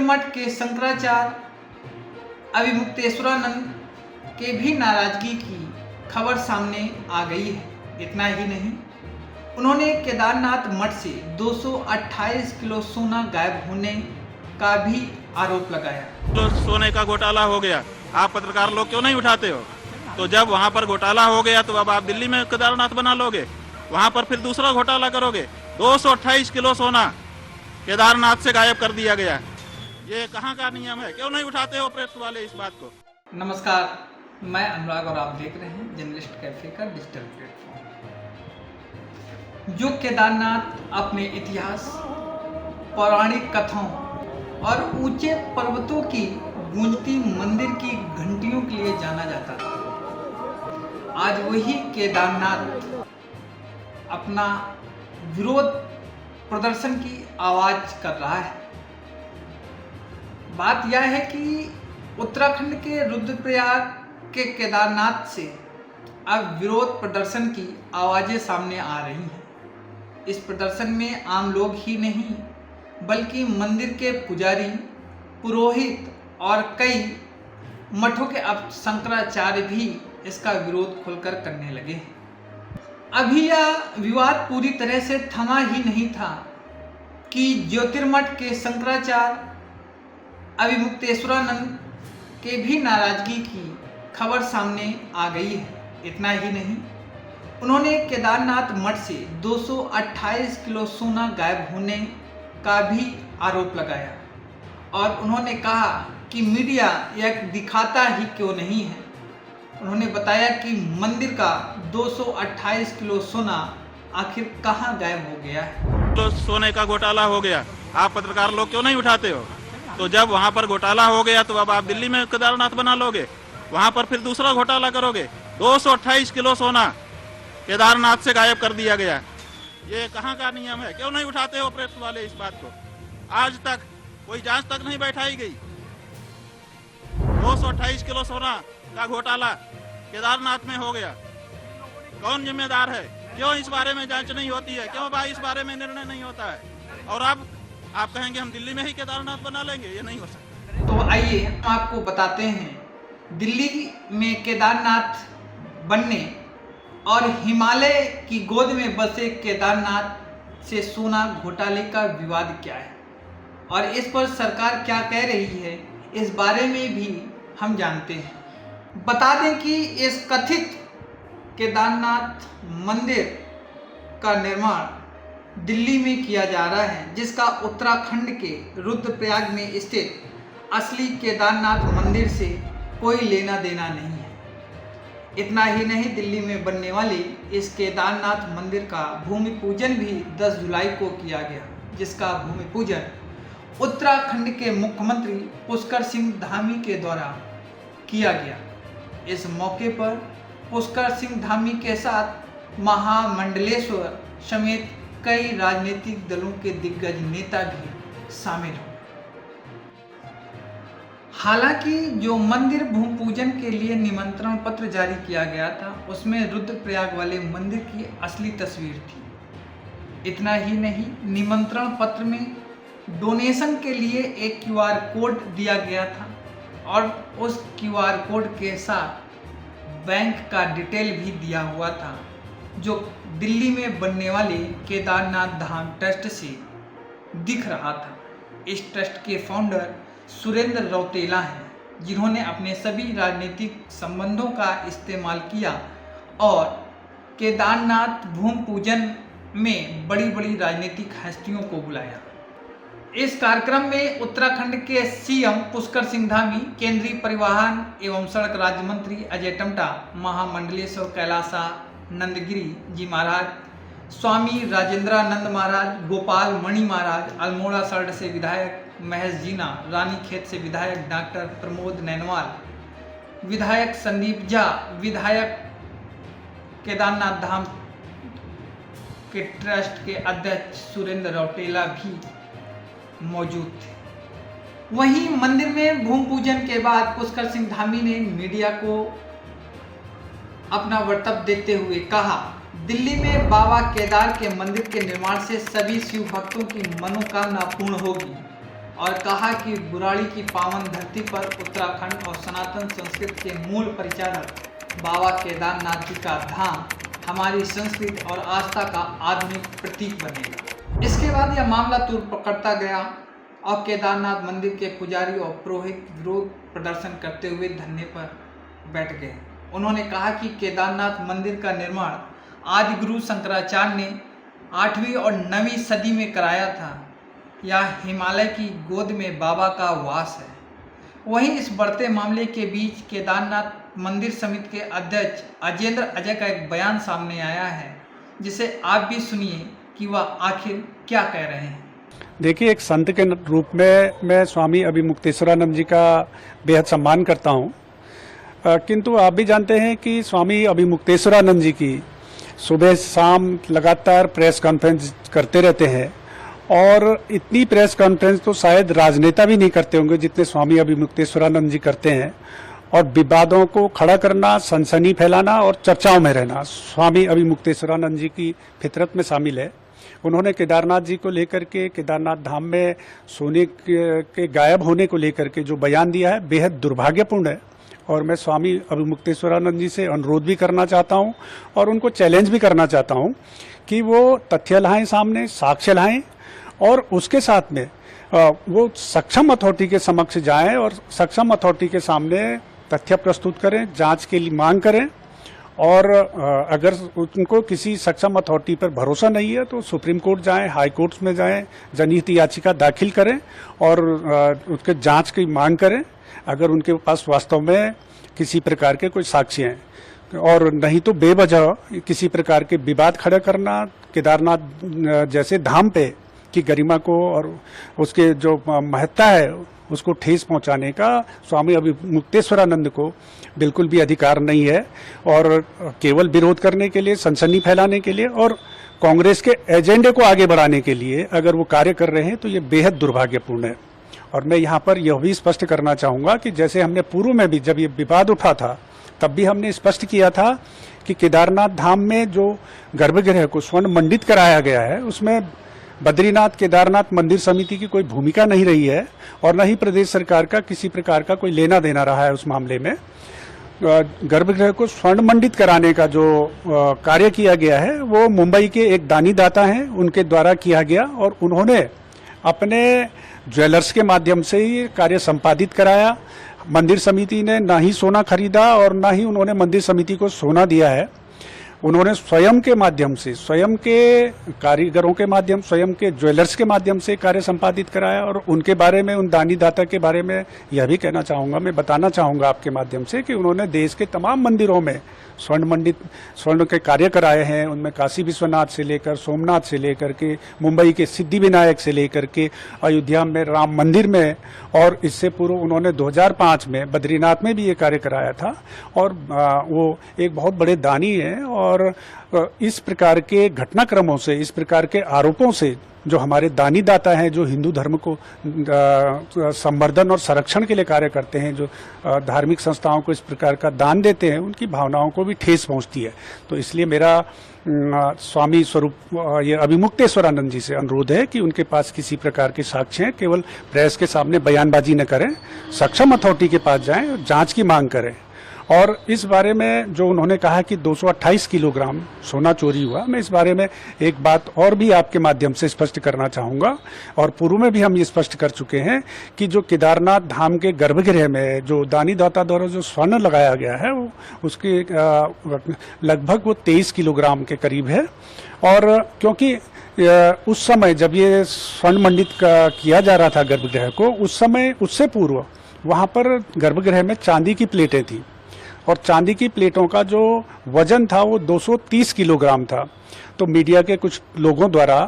ज्योतिर्मठ के शंकराचार्य अविमुक्तेश्वरानंद के भी नाराजगी की खबर सामने आ गई है। इतना ही नहीं, उन्होंने केदारनाथ मठ से 228 किलो सोना गायब होने का भी आरोप लगाया। तो सोने का घोटाला हो गया, आप पत्रकार लोग क्यों नहीं उठाते हो? तो जब वहाँ पर घोटाला हो गया तो अब आप दिल्ली में केदारनाथ बना लोगे, वहाँ पर फिर दूसरा घोटाला करोगे। 228 किलो सोना केदारनाथ से गायब कर दिया गया, ये कहाँ का नियम है? क्यों नहीं उठाते हो प्रेस वाले इस बात को? नमस्कार, मैं अनुराग और आप देख रहे हैं जर्नलिस्ट कैफे का डिजिटल प्लेटफॉर्म। जो केदारनाथ अपने इतिहास, पौराणिक कथाओं और ऊंचे पर्वतों की गूंजती मंदिर की घंटियों के लिए जाना जाता था, आज वही केदारनाथ अपना विरोध प्रदर्शन की आवाज कर रहा है। बात यह है कि उत्तराखंड के रुद्रप्रयाग के केदारनाथ से अब विरोध प्रदर्शन की आवाजें सामने आ रही हैं। इस प्रदर्शन में आम लोग ही नहीं बल्कि मंदिर के पुजारी, पुरोहित और कई मठों के अब शंकराचार्य भी इसका विरोध खुलकर करने लगे हैं। अभी यह विवाद पूरी तरह से थमा ही नहीं था कि ज्योतिर्मठ के शंकराचार्य अविमुक्तेश्वरानंद के भी नाराजगी की खबर सामने आ गई है। इतना ही नहीं, उन्होंने केदारनाथ मठ से 228 किलो सोना गायब होने का भी आरोप लगाया और उन्होंने कहा कि मीडिया यह दिखाता ही क्यों नहीं है। उन्होंने बताया कि मंदिर का 228 किलो सोना आखिर कहां गायब हो गया है। तो सोने का घोटाला हो गया, आप पत्रकार लोग क्यों नहीं उठाते हो? तो जब वहाँ पर घोटाला हो गया तो अब आप दिल्ली में केदारनाथ बना लोगे, वहाँ पर फिर दूसरा घोटाला करोगे। 228 किलो सोना केदारनाथ से गायब कर दिया गया, ये कहाँ का नियम है? क्यों नहीं उठाते हो प्रेस वाले इस बात को? आज तक कोई जांच तक नहीं बैठाई गई। 228 किलो सोना का घोटाला केदारनाथ में हो गया, कौन जिम्मेदार है? क्यों इस बारे में जांच नहीं होती है? क्यों भाई इस बारे में निर्णय नहीं होता है? और अब आप कहेंगे हम दिल्ली में ही केदारनाथ बना लेंगे, ये नहीं हो सकता। तो आइए हम आपको बताते हैं दिल्ली में केदारनाथ बनने और हिमालय की गोद में बसे केदारनाथ से सोना घोटाले का विवाद क्या है और इस पर सरकार क्या कह रही है, इस बारे में भी हम जानते हैं। बता दें कि इस कथित केदारनाथ मंदिर का निर्माण दिल्ली में किया जा रहा है, जिसका उत्तराखंड के रुद्रप्रयाग में स्थित असली केदारनाथ मंदिर से कोई लेना देना नहीं है। इतना ही नहीं, दिल्ली में बनने वाले इस केदारनाथ मंदिर का भूमि पूजन भी 10 जुलाई को किया गया, जिसका भूमि पूजन उत्तराखंड के मुख्यमंत्री पुष्कर सिंह धामी के द्वारा किया गया। इस मौके पर पुष्कर सिंह धामी के साथ महामंडलेश्वर समेत कई राजनीतिक दलों के दिग्गज नेता भी शामिल हुए। हालांकि जो मंदिर भूमि पूजन के लिए निमंत्रण पत्र जारी किया गया था, उसमें रुद्रप्रयाग वाले मंदिर की असली तस्वीर थी। इतना ही नहीं, निमंत्रण पत्र में डोनेशन के लिए एक QR कोड दिया गया था और उस QR कोड के साथ बैंक का डिटेल भी दिया हुआ था, जो दिल्ली में बनने वाले केदारनाथ धाम ट्रस्ट से दिख रहा था। इस ट्रस्ट के फाउंडर सुरेंद्र रौतेला हैं, जिन्होंने अपने सभी राजनीतिक संबंधों का इस्तेमाल किया और केदारनाथ भूमि पूजन में बड़ी बड़ी राजनीतिक हस्तियों को बुलाया। इस कार्यक्रम में उत्तराखंड के CM पुष्कर सिंह धामी, केंद्रीय परिवहन एवं सड़क राज्य मंत्री अजय टम्टा, महामंडलेश्वर कैलासानंद गिरी जी महाराज, स्वामी राजेंद्रानंद महाराज, गोपाल मणि महाराज, अल्मोड़ा सल्ट से विधायक महेश जीना, रानीखेत से विधायक डॉक्टर प्रमोद नैनवाल, विधायक संदीप झा, विधायक केदारनाथ धाम के ट्रस्ट के अध्यक्ष सुरेंद्र रौतेला भी मौजूद थे। वहीं मंदिर में भूमि पूजन के बाद पुष्कर सिंह धामी ने मीडिया को अपना वक्तव्य देते हुए कहा, दिल्ली में बाबा केदार के मंदिर के निर्माण से सभी शिव भक्तों की मनोकामना पूर्ण होगी। और कहा कि बुराड़ी की पावन धरती पर उत्तराखंड और सनातन संस्कृति के मूल परिचारक बाबा केदारनाथ जी का धाम हमारी संस्कृति और आस्था का आधुनिक प्रतीक बनेगा। इसके बाद यह मामला तूल पकड़ता गया और केदारनाथ मंदिर के पुजारी और पुरोहित विरोध प्रदर्शन करते हुए धरने पर बैठ गए। उन्होंने कहा कि केदारनाथ मंदिर का निर्माण आदि गुरु शंकराचार्य ने 8वीं और 9वीं सदी में कराया था। यह हिमालय की गोद में बाबा का वास है। वहीं इस बढ़ते मामले के बीच केदारनाथ मंदिर समिति के अध्यक्ष अजेंद्र अजय का एक बयान सामने आया है, जिसे आप भी सुनिए कि वह आखिर क्या कह रहे हैं। देखिए, एक संत के रूप में मैं स्वामी अभिमुक्तेश्वरानंद जी का बेहद सम्मान करता हूँ, किंतु आप भी जानते हैं कि स्वामी अभिमुक्तेश्वरानंद जी की सुबह शाम लगातार प्रेस कॉन्फ्रेंस करते रहते हैं और इतनी प्रेस कॉन्फ्रेंस तो शायद राजनेता भी नहीं करते होंगे जितने स्वामी अभिमुक्तेश्वरानंद जी करते हैं। और विवादों को खड़ा करना, सनसनी फैलाना और चर्चाओं में रहना स्वामी अभिमुक्तेश्वरानंद जी की फितरत में शामिल है। उन्होंने केदारनाथ जी को लेकर के, केदारनाथ धाम में सोने के गायब होने को लेकर के जो बयान दिया है बेहद दुर्भाग्यपूर्ण है। और मैं स्वामी अभिमुक्तेश्वरानंद जी से अनुरोध भी करना चाहता हूं और उनको चैलेंज भी करना चाहता हूं कि वो तथ्य लाएं सामने, साक्ष्य लाएं और उसके साथ में वो सक्षम अथॉरिटी के समक्ष जाएं और सक्षम अथॉरिटी के सामने तथ्य प्रस्तुत करें, जांच के लिए मांग करें। और अगर उनको किसी सक्षम अथॉरिटी पर भरोसा नहीं है तो सुप्रीम कोर्ट जाएं, हाई कोर्ट में जाएं, जनहित याचिका दाखिल करें और उसके जांच की मांग करें अगर उनके पास वास्तव में किसी प्रकार के कोई साक्ष्य हैं। और नहीं तो बेवजह किसी प्रकार के विवाद खड़ा करना, केदारनाथ जैसे धाम पे की गरिमा को और उसके जो महत्ता है उसको ठेस पहुंचाने का स्वामी अभिमुक्तेश्वरानंद को बिल्कुल भी अधिकार नहीं है। और केवल विरोध करने के लिए, सनसनी फैलाने के लिए और कांग्रेस के एजेंडे को आगे बढ़ाने के लिए अगर वो कार्य कर रहे हैं तो ये बेहद दुर्भाग्यपूर्ण है। और मैं यहाँ पर यह भी स्पष्ट करना चाहूंगा कि जैसे हमने पूर्व में भी जब ये विवाद उठा था तब भी हमने स्पष्ट किया था कि केदारनाथ धाम में जो गर्भगृह को स्वर्ण मंडित कराया गया है उसमें बद्रीनाथ केदारनाथ मंदिर समिति की कोई भूमिका नहीं रही है और न ही प्रदेश सरकार का किसी प्रकार का कोई लेना देना रहा है उस मामले में। गर्भगृह को स्वर्ण मंडित कराने का जो कार्य किया गया है वो मुंबई के एक दानी दाता हैं, उनके द्वारा किया गया और उन्होंने अपने ज्वेलर्स के माध्यम से ही कार्य संपादित कराया। मंदिर समिति ने ना ही सोना खरीदा और ना ही उन्होंने मंदिर समिति को सोना दिया है। उन्होंने स्वयं के माध्यम से, स्वयं के कारीगरों के माध्यम, स्वयं के ज्वेलर्स के माध्यम से कार्य संपादित कराया। और उनके बारे में, उन दानी दाता के बारे में यह भी कहना चाहूँगा, मैं बताना चाहूँगा आपके माध्यम से कि उन्होंने देश के तमाम मंदिरों में स्वर्ण के कार्य कराए हैं। उनमें काशी विश्वनाथ से लेकर, सोमनाथ से लेकर के, मुंबई के सिद्धि विनायक से लेकर के, अयोध्या में राम मंदिर में, और इससे पूर्व उन्होंने 2005 में बद्रीनाथ में भी ये कार्य कराया था। और वो एक बहुत बड़े दानी हैं और इस प्रकार के घटनाक्रमों से, इस प्रकार के आरोपों से जो हमारे दानी दाता हैं, जो हिंदू धर्म को संवर्धन और संरक्षण के लिए कार्य करते हैं, जो धार्मिक संस्थाओं को इस प्रकार का दान देते हैं, उनकी भावनाओं को भी ठेस पहुंचती है। तो इसलिए मेरा स्वामी स्वरूप ये अभिमुक्तेश्वरानंद जी से अनुरोध है कि उनके पास किसी प्रकार के साक्ष्य हैं, केवल प्रेस के सामने बयानबाजी न करें, सक्षम अथॉरिटी के पास जाएं, जांच की मांग करें। और इस बारे में जो उन्होंने कहा कि 228 किलोग्राम सोना चोरी हुआ, मैं इस बारे में एक बात और भी आपके माध्यम से स्पष्ट करना चाहूँगा। और पूर्व में भी हम ये स्पष्ट कर चुके हैं कि जो केदारनाथ धाम के गर्भगृह में जो दानी दाता द्वारा जो स्वर्ण लगाया गया है वो उसके लगभग वो 23 किलोग्राम के करीब है। और क्योंकि उस समय जब ये स्वर्ण मंडित किया जा रहा था गर्भगृह को, उस समय उससे पूर्व वहाँ पर गर्भगृह में चांदी की प्लेटें थी और चांदी की प्लेटों का जो वजन था वो 230 किलोग्राम था। तो मीडिया के कुछ लोगों द्वारा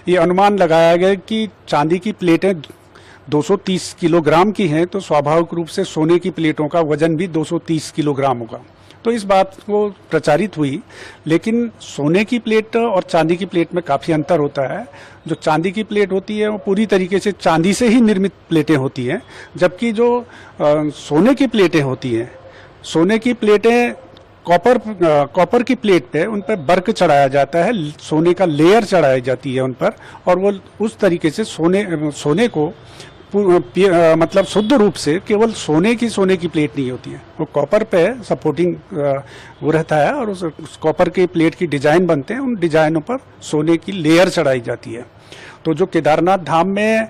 ये अनुमान लगाया गया कि चांदी की प्लेटें 230 किलोग्राम की हैं तो स्वाभाविक रूप से सोने की प्लेटों का वजन भी 230 किलोग्राम होगा। तो इस बात को प्रचारित हुई, लेकिन सोने की प्लेट और चांदी की प्लेट में काफ़ी अंतर होता है। जो चांदी की प्लेट होती है वो पूरी तरीके से चांदी से ही निर्मित प्लेटें होती हैं, जबकि जो सोने की प्लेटें होती हैं, सोने की प्लेटें कॉपर की प्लेट पे उन पर वर्क चढ़ाया जाता है, सोने का लेयर चढ़ाई जाती है उन पर, और वो उस तरीके से सोने को मतलब शुद्ध रूप से केवल सोने की प्लेट नहीं होती है, वो कॉपर पे सपोर्टिंग वो रहता है और उस कॉपर के प्लेट की डिजाइन बनते हैं, उन डिजाइनों पर सोने की लेयर चढ़ाई जाती है। तो जो केदारनाथ धाम में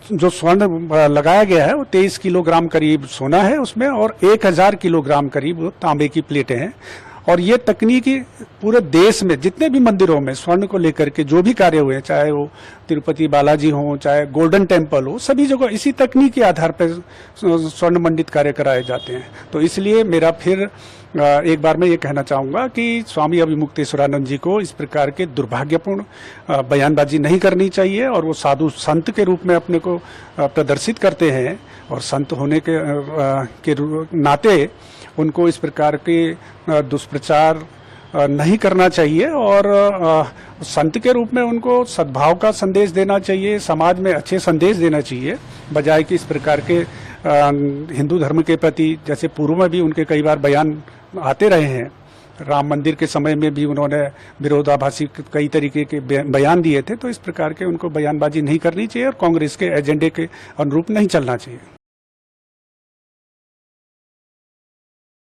जो स्वर्ण लगाया गया है वो 23 किलोग्राम करीब सोना है उसमें, और 1000 किलोग्राम करीब वो तांबे की प्लेटें हैं। और ये तकनीकी पूरे देश में जितने भी मंदिरों में स्वर्ण को लेकर के जो भी कार्य हुए, चाहे वो तिरुपति बालाजी हो, चाहे गोल्डन टेम्पल हो, सभी जगह इसी तकनीक के आधार पर स्वर्ण मंडित कार्य कराए जाते हैं। तो इसलिए मेरा फिर एक बार मैं ये कहना चाहूँगा कि स्वामी अभिमुक्तेश्वरानंद जी को इस प्रकार के दुर्भाग्यपूर्ण बयानबाजी नहीं करनी चाहिए, और वो साधु संत के रूप में अपने को प्रदर्शित करते हैं, और संत होने के नाते उनको इस प्रकार के दुष्प्रचार नहीं करना चाहिए, और संत के रूप में उनको सद्भाव का संदेश देना चाहिए, समाज में अच्छे संदेश देना चाहिए, बजाय कि इस प्रकार के हिंदू धर्म के प्रति, जैसे पूर्व में भी उनके कई बार बयान आते रहे हैं, राम मंदिर के समय में भी उन्होंने विरोधाभासी कई तरीके के बयान दिए थे। तो इस प्रकार के उनको बयानबाजी नहीं करनी चाहिए और कांग्रेस के एजेंडे के अनुरूप नहीं चलना चाहिए।